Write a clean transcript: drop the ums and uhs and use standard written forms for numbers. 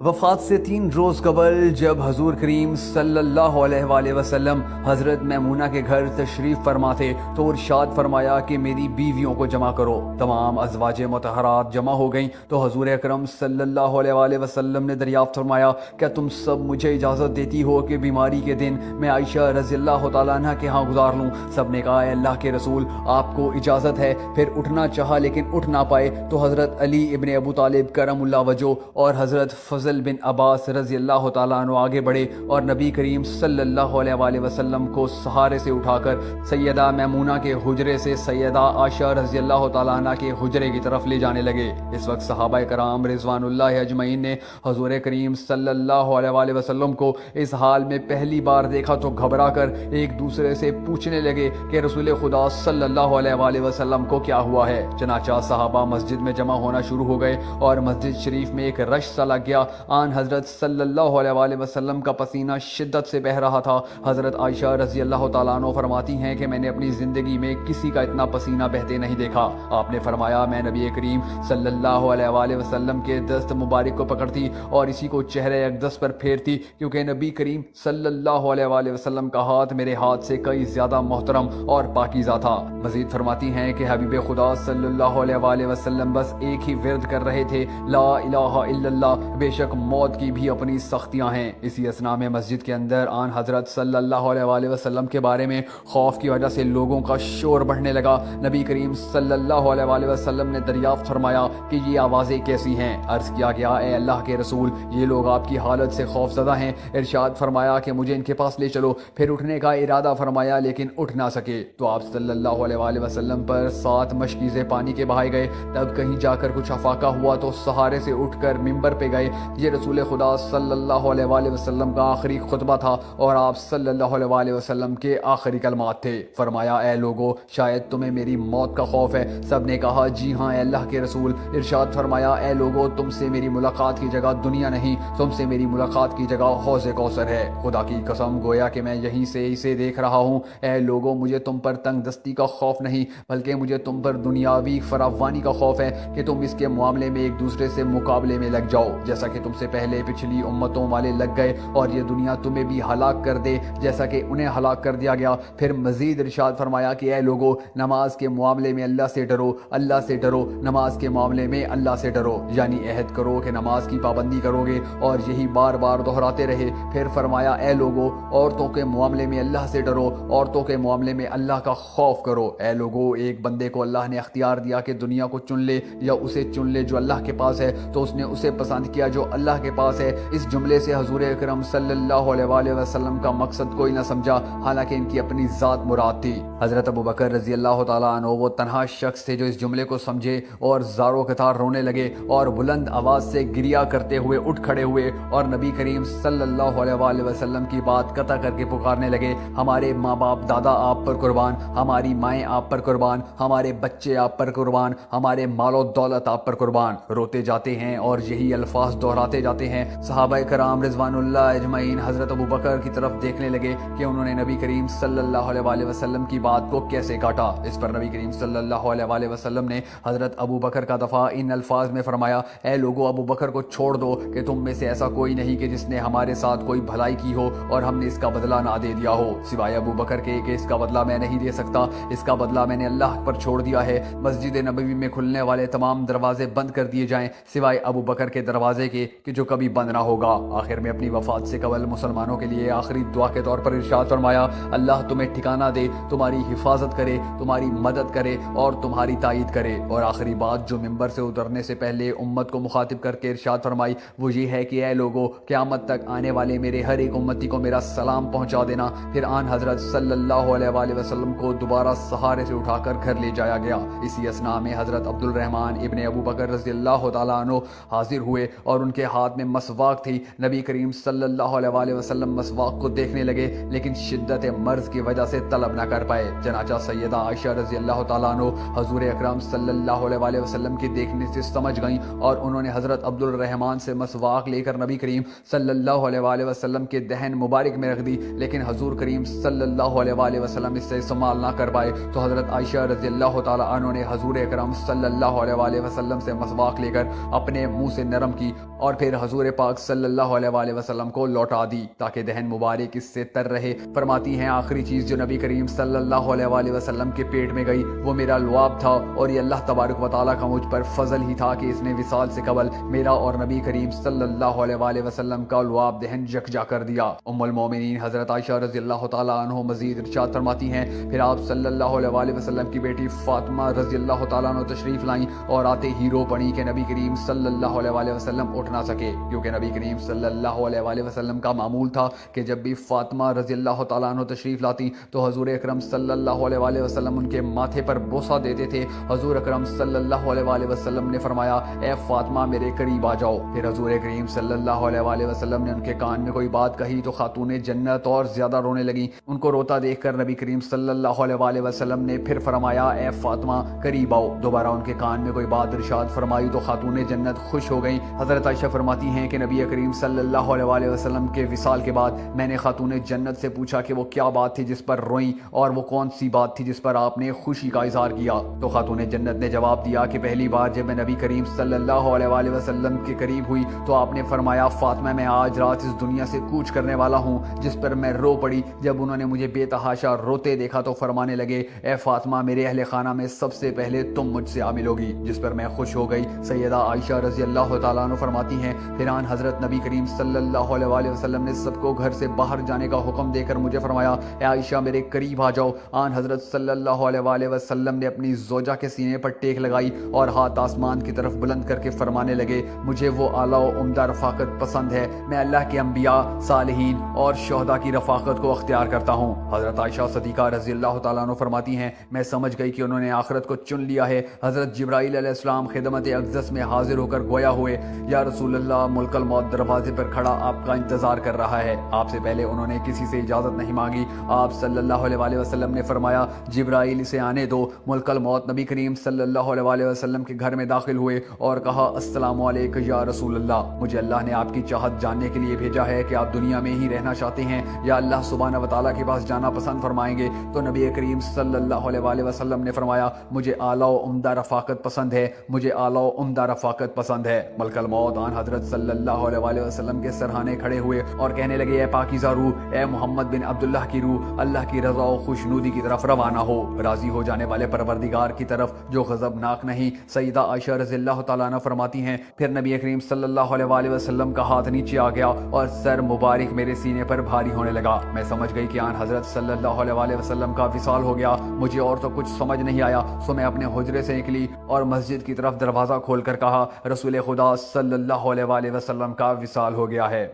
وفات سے 3 روز قبل جب حضور کریم صلی اللہ علیہ وآلہ وسلم حضرت میمونہ کے گھر تشریف فرما تھے تو ارشاد فرمایا کہ میری بیویوں کو جمع کرو۔ تمام ازواج مطہرات جمع ہو گئیں تو حضور اکرم صلی اللہ علیہ وآلہ وسلم نے دریافت فرمایا کیا تم سب مجھے اجازت دیتی ہو کہ بیماری کے دن میں عائشہ رضی اللہ تعالیٰ عنہ کے ہاں گزار لوں؟ سب نے کہا اے اللہ کے رسول آپ کو اجازت ہے۔ پھر اٹھنا چاہا لیکن اٹھ نہ پائے تو حضرت علی ابن ابو طالب کرم اللہ وجہ اور حضرت فضل بن عباس رضی اللہ تعالیٰ عنہ آگے بڑھے اور نبی کریم صلی اللہ علیہ وآلہ وسلم کو سہارے سے اٹھا کر سیدہ میمونہ کے حجرے سے سیدہ عائشہ رضی اللہ تعالیٰ عنہ کے حجرے کی طرف لے جانے لگے۔ اس وقت صحابہ کرام رضوان اللہ اجمعین نے حضور کریم صلی اللہ علیہ وآلہ وسلم کو اس حال میں پہلی بار دیکھا تو گھبرا کر ایک دوسرے سے پوچھنے لگے کہ رسول خدا صلی اللہ علیہ وآلہ وسلم کو کیا ہوا ہے۔ چنانچہ صحابہ مسجد میں جمع ہونا شروع ہو گئے اور مسجد شریف میں ایک رش سا لگ گیا۔ آن حضرت صلی اللہ علیہ وآلہ وسلم کا پسینہ شدت سے بہہ رہا تھا۔ حضرت عائشہ رضی اللہ تعالیٰ عنہ فرماتی ہیں کہ میں نے اپنی زندگی میں کسی کا اتنا پسینہ بہتے نہیں دیکھا۔ آپ نے فرمایا میں نبی کریم صلی اللہ علیہ وآلہ وسلم کے دست مبارک کو پکڑتی اور اسی کو چہرے اقدس پر پھیرتی کیونکہ نبی کریم صلی اللہ علیہ وآلہ وسلم کا ہاتھ میرے ہاتھ سے کئی زیادہ محترم اور پاکیزہ تھا۔ مزید فرماتی ہیں کہ حبیب خدا صلی اللہ علیہ وآلہ وسلم بس ایک ہی ورد کر رہے تھے لا الہ الا اللہ، بے شک موت کی بھی اپنی سختیاں ہیں۔ اسی اثناء میں مسجد کے اندر آن حضرت صلی اللہ علیہ وآلہ وسلم کے بارے میں خوف کی وجہ سے لوگوں کا شور بڑھنے لگا۔ نبی کریم صلی اللہ علیہ وآلہ وسلم نے دریافت فرمایا کہ یہ آوازیں کیسی ہیں؟ عرض کیا گیا اے اللہ کے رسول یہ لوگ آپ کی حالت سے خوف زدہ ہیں۔ ارشاد فرمایا کہ مجھے ان کے پاس لے چلو۔ پھر اٹھنے کا ارادہ فرمایا لیکن اٹھ نہ سکے تو آپ صلی اللہ علیہ وآلہ وسلم پر 7 مشکیزیں پانی کے بہائے گئے۔ تب کہیں جا کر کچھ افاقہ ہوا تو سہارے سے اٹھ کر ممبر پہ گئے۔ یہ رسول خدا صلی اللہ علیہ وآلہ وسلم کا آخری خطبہ تھا اور آپ صلی اللہ علیہ وآلہ وسلم کے آخری کلمات تھے۔ فرمایا اے لوگو شاید تمہیں میری موت کا خوف ہے؟ سب نے کہا جی ہاں اے اللہ کے رسول۔ ارشاد فرمایا اے لوگو تم سے میری ملاقات کی جگہ دنیا نہیں، تم سے میری ملاقات کی جگہ حوض کوثر ہے۔ خدا کی قسم گویا کہ میں یہیں سے اسے دیکھ رہا ہوں۔ اے لوگو مجھے تم پر تنگ دستی کا خوف نہیں بلکہ مجھے تم پر دنیاوی فراوانی کا خوف ہے کہ تم اس کے معاملے میں ایک دوسرے سے مقابلے میں لگ جاؤ جیسا کہ تم سے پہلے پچھلی امتوں والے لگ گئے اور یہ دنیا تمہیں بھی ہلاک کر دے جیسا کہ انہیں ہلاک کر دیا گیا۔ پھر مزید ارشاد فرمایا کہ اے لوگو نماز کے معاملے میں اللہ سے ڈرو، اللہ سے ڈرو، نماز کے معاملے میں اللہ سے ڈرو، یعنی عہد کرو کہ نماز کی پابندی کرو گے اور یہی بار بار دہراتے رہے۔ پھر فرمایا اے لوگو عورتوں کے معاملے میں اللہ سے ڈرو، عورتوں کے معاملے میں اللہ کا خوف کرو۔ اے لوگو ایک بندے کو اللہ نے اختیار دیا کہ دنیا کو چن لے یا اسے چن لے جو اللہ کے پاس ہے تو اس نے اسے پسند کیا جو اللہ کے پاس ہے۔ اس جملے سے حضور اکرم صلی اللہ علیہ وآلہ وسلم کا مقصد کوئی نہ سمجھا حالانکہ ان کی اپنی ذات مراد تھی۔ حضرت ابو بکر رضی اللہ تعالیٰ عنہ وہ تنہا شخص تھے جو اس جملے کو سمجھے اور زارو قطار رونے لگے اور بلند آواز سے گریا کرتے ہوئے اٹھ کھڑے ہوئے اور نبی کریم صلی اللہ علیہ وآلہ وسلم کی بات قطع کر کے پکارنے لگے ہمارے ماں باپ دادا آپ پر قربان، ہماری مائیں آپ پر قربان، ہمارے بچے آپ پر قربان، ہمارے مال و دولت آپ پر قربان۔ روتے جاتے ہیں اور یہی الفاظ دہراتے جاتے ہیں۔ صحابہ کرام رضوان اللہ اجمعین حضرت ابو بکر کی طرف دیکھنے لگے کہ انہوں نے نبی کریم صلی اللہ علیہ وآلہ وسلم کی بات کو کیسے کاٹا۔ اس پر نبی کریم صلی اللہ علیہ وآلہ وسلم نے حضرت ابو بکر کا دفاع ان الفاظ میں فرمایا اے لوگو ابو بکر کو چھوڑ دو کہ تم میں سے ایسا کوئی نہیں کہ جس نے ہمارے ساتھ کوئی بھلائی کی ہو اور ہم نے اس کا بدلہ نہ دے دیا ہو سوائے ابو بکر کے کہ اس کا بدلہ میں نہیں دے سکتا، اس کا بدلہ میں نے اللہ پر چھوڑ دیا ہے۔ مسجد نبوی میں کھلنے والے تمام دروازے بند کر دیے جائیں سوائے ابو بکر کے دروازے کے کہ جو کبھی بند نہ ہوگا۔ آخر میں اپنی وفات سے قبل مسلمانوں کے لیے آخری دعا کے طور پر ارشاد فرمایا اللہ تمہیں ٹھکانہ دے، تمہاری حفاظت کرے، تمہاری مدد کرے اور تمہاری تائید کرے۔ اور آخری بات جو ممبر سے اترنے سے پہلے امت کو مخاطب کر کے ارشاد فرمائی وہ یہ ہے کہ اے لوگو قیامت تک آنے والے میرے ہر ایک امتی کو میرا سلام پہنچا دینا۔ پھر آن حضرت صلی اللہ علیہ وآلہ وسلم کو دوبارہ سہارے سے اٹھا کر گھر لے جایا گیا۔ اسی اثناء میں حضرت عبد الرحمن ابن ابو بکر رضی اللہ تعالیٰ عنہ حاضر ہوئے اور ان کے ہاتھ میں مسواک تھی۔ نبی کریم صلی اللہ علیہ وآلہ وسلم مسواک کو دیکھنے لگے لیکن شدت مرض کی وجہ سے طلب نہ کر پائے۔ چنانچہ سیدہ عائشہ رضی اللہ تعالیٰ عنہ حضور اکرم صلی اللہ علیہ وآلہ وسلم کے دیکھنے سے سمجھ گئیں اور انہوں نے حضرت عبد الرحمن سے مسواک لے کر نبی کریم صلی اللہ علیہ وآلہ وسلم کے دہن مبارک میں رکھ دی لیکن حضور کریم صلی اللہ علیہ وآلہ وسلم اس سے استعمال نہ کر پائے تو حضرت عائشہ رضی اللہ تعالیٰ عنہ نے حضور اکرم صلی اللہ علیہ وآلہ وسلم سے مسواک لے کر اپنے منہ سے نرم کی اور پھر حضور پاک صلی اللہ علیہ وآلہ وسلم کو لوٹا دی تاکہ دہن مبارک اس سے تر رہے۔ فرماتی ہیں آخری چیز جو نبی کریم صلی اللہ علیہ وآلہ وسلم کے پیٹ میں گئی وہ میرا لعاب تھا، اور یہ اللہ تبارک و تعالیٰ کا مجھ پر فضل ہی تھا کہ اس نے وصال سے قبل میرا اور نبی کریم صلی اللہ علیہ وآلہ وسلم کا لعاب دہن یکجا کر دیا۔ ام المومنین حضرت عائشہ رضی اللہ تعالیٰ عنہ مزید ارشاد فرماتی ہیں پھر آپ صلی اللہ علیہ وآلہ وسلم کی بیٹی فاطمہ رضی اللہ تعالیٰ عنہ تشریف لائیں اور آتے ہی رو پڑی کہ نبی کریم صلی اللہ علیہ وآلہ وسلم اٹھ نہ سکے، کیونکہ نبی کریم صلی اللہ علیہ وآلہ وسلم کا معمول تھا کہ جب بھی فاطمہ رضی اللہ تعالیٰ عنہ تشریف لاتی تو حضور اکرم صلی اللہ علیہ وآلہ وسلم ان کے ماتھے پر بوسہ دیتے تھے۔ حضور اکرم صلی اللہ علیہ وآلہ وسلم نے فرمایا اے فاطمہ میرے قریب آ جاؤ۔ پھر حضور کریم صلی اللہ علیہ وآلہ وسلم نے ان کے کان میں کوئی بات کہی تو خاتون جنت اور زیادہ رونے لگیں۔ ان کو روتا دیکھ کر نبی کریم صلی اللہ علیہ وآلہ وسلم نے پھر فرمایا اے فاطمہ قریب آؤ۔ دوبارہ ان کے کان میں کوئی بات ارشاد فرمائی تو خاتون جنت خوش ہو گئیں۔ حضرت عائشہ فرماتی ہیں کہ نبی کریم صلی اللہ علیہ وآلہ وسلم کے وصال کے بعد میں نے خاتون جنت سے پوچھا کہ وہ کیا بات تھی جس پر روئیں اور وہ کون سی بات تھی جس پر آپ نے خوشی کا اظہار کیا؟ تو خاتون جنت نے جواب دیا کہ پہلی بار جب میں نبی کریم صلی اللہ علیہ وآلہ وسلم کے قریب ہوئی تو آپ نے فرمایا فاطمہ میں آج رات اس دنیا سے کوچ کرنے والا ہوں، جس پر میں رو پڑی۔ جب انہوں نے مجھے بے تحاشا روتے دیکھا تو فرمانے لگے اے فاطمہ میرے اہل خانہ میں سب سے پہلے تم مجھ سے ملوگی، جس پر میں خوش ہو گئی۔ سیدہ عائشہ رضی اللہ تعالیٰ عنہ فرماتی ہیں پھر آن حضرت نبی کریم صلی اللہ علیہ وآلہ وسلم نے سب کو گھر سے باہر جانے کا حکم دے کر مجھے فرمایا اے عائشہ میرے قریب آ جاؤ۔ آن حضرت صلی اللہ علیہ وآلہ وسلم نے اپنی زوجہ کے سینے پر ٹیک لگائی اور ہاتھ آسمان کی طرف بلند کر کے فرمانے لگے مجھے وہ اعلیٰ و عمدہ رفاقت پسند ہے، میں اللہ کے انبیاء، صالحین اور شہداء کی رفاقت کو اختیار کرتا ہوں۔ حضرت عائشہ صدیقہ رضی اللہ تعالیٰ عنہ فرماتی ہیں میں سمجھ گئی کہ انہوں نے آخرت کو چن لیا ہے۔ حضرت جبرائیل علیہ السلام خدمت اقدس میں حاضر ہو کر گویا ہوئے یا رسول اللہ ملک الموت دروازے پر کھڑا آپ کا انتظار کر رہا ہے۔ آپ سے پہلے انہوں نے کسی سے اجازت نہیں مانگی۔ آپ صلی اللہ علیہ وآلہ وسلم نے فرمایا جبرائیل اسے آنے دو۔ ملک الموت نبی کریم صلی اللہ علیہ وآلہ وسلم کے گھر میں داخل ہوئے اور کہا السلام علیکم یا رسول اللہ، مجھے اللہ نے آپ کی چاہت جاننے کے لیے بھیجا ہے کہ آپ دنیا میں ہی رہنا چاہتے ہیں یا اللہ سبحانہ و تعالیٰ کے پاس جانا پسند فرمائیں گے؟ تو نبی کریم صلی اللہ علیہ وآلہ وسلم نے فرمایا مجھے اعلیٰ و عمدہ رفاقت پسند ہے، مجھے اعلیٰ و عمدہ رفاقت پسند ہے۔ ملک الموت آن حضرت صلی اللہ علیہ وآلہ وسلم کے سرہانے کھڑے ہوئے اور کہنے لگے اے پاکیزہ روح، اے محمد بن عبداللہ کی روح، اللہ کی رضا و خوشنودی کی طرف روانہ ہو، راضی ہو جانے والے پروردگار کی طرف جو غضبناک نہیں۔ سیدہ عائشہ رضی اللہ تعالیٰ عنہ فرماتی ہیں پھر نبی کریم صلی اللہ علیہ وآلہ وسلم کا ہاتھ نیچے آ گیا اور سر مبارک میرے سینے پر بھاری ہونے لگا۔ میں سمجھ گئی کہ آن حضرت صلی اللہ علیہ وآلہ وسلم کا وصال ہو گیا۔ مجھے اور تو کچھ سمجھ نہیں آیا، سو میں اپنے حجرے سے نکلی اور مسجد کی طرف دروازہ کھول کر کہا رسول خدا صلی اللہ علیہ وآلہ وسلم کا وصال ہو گیا ہے۔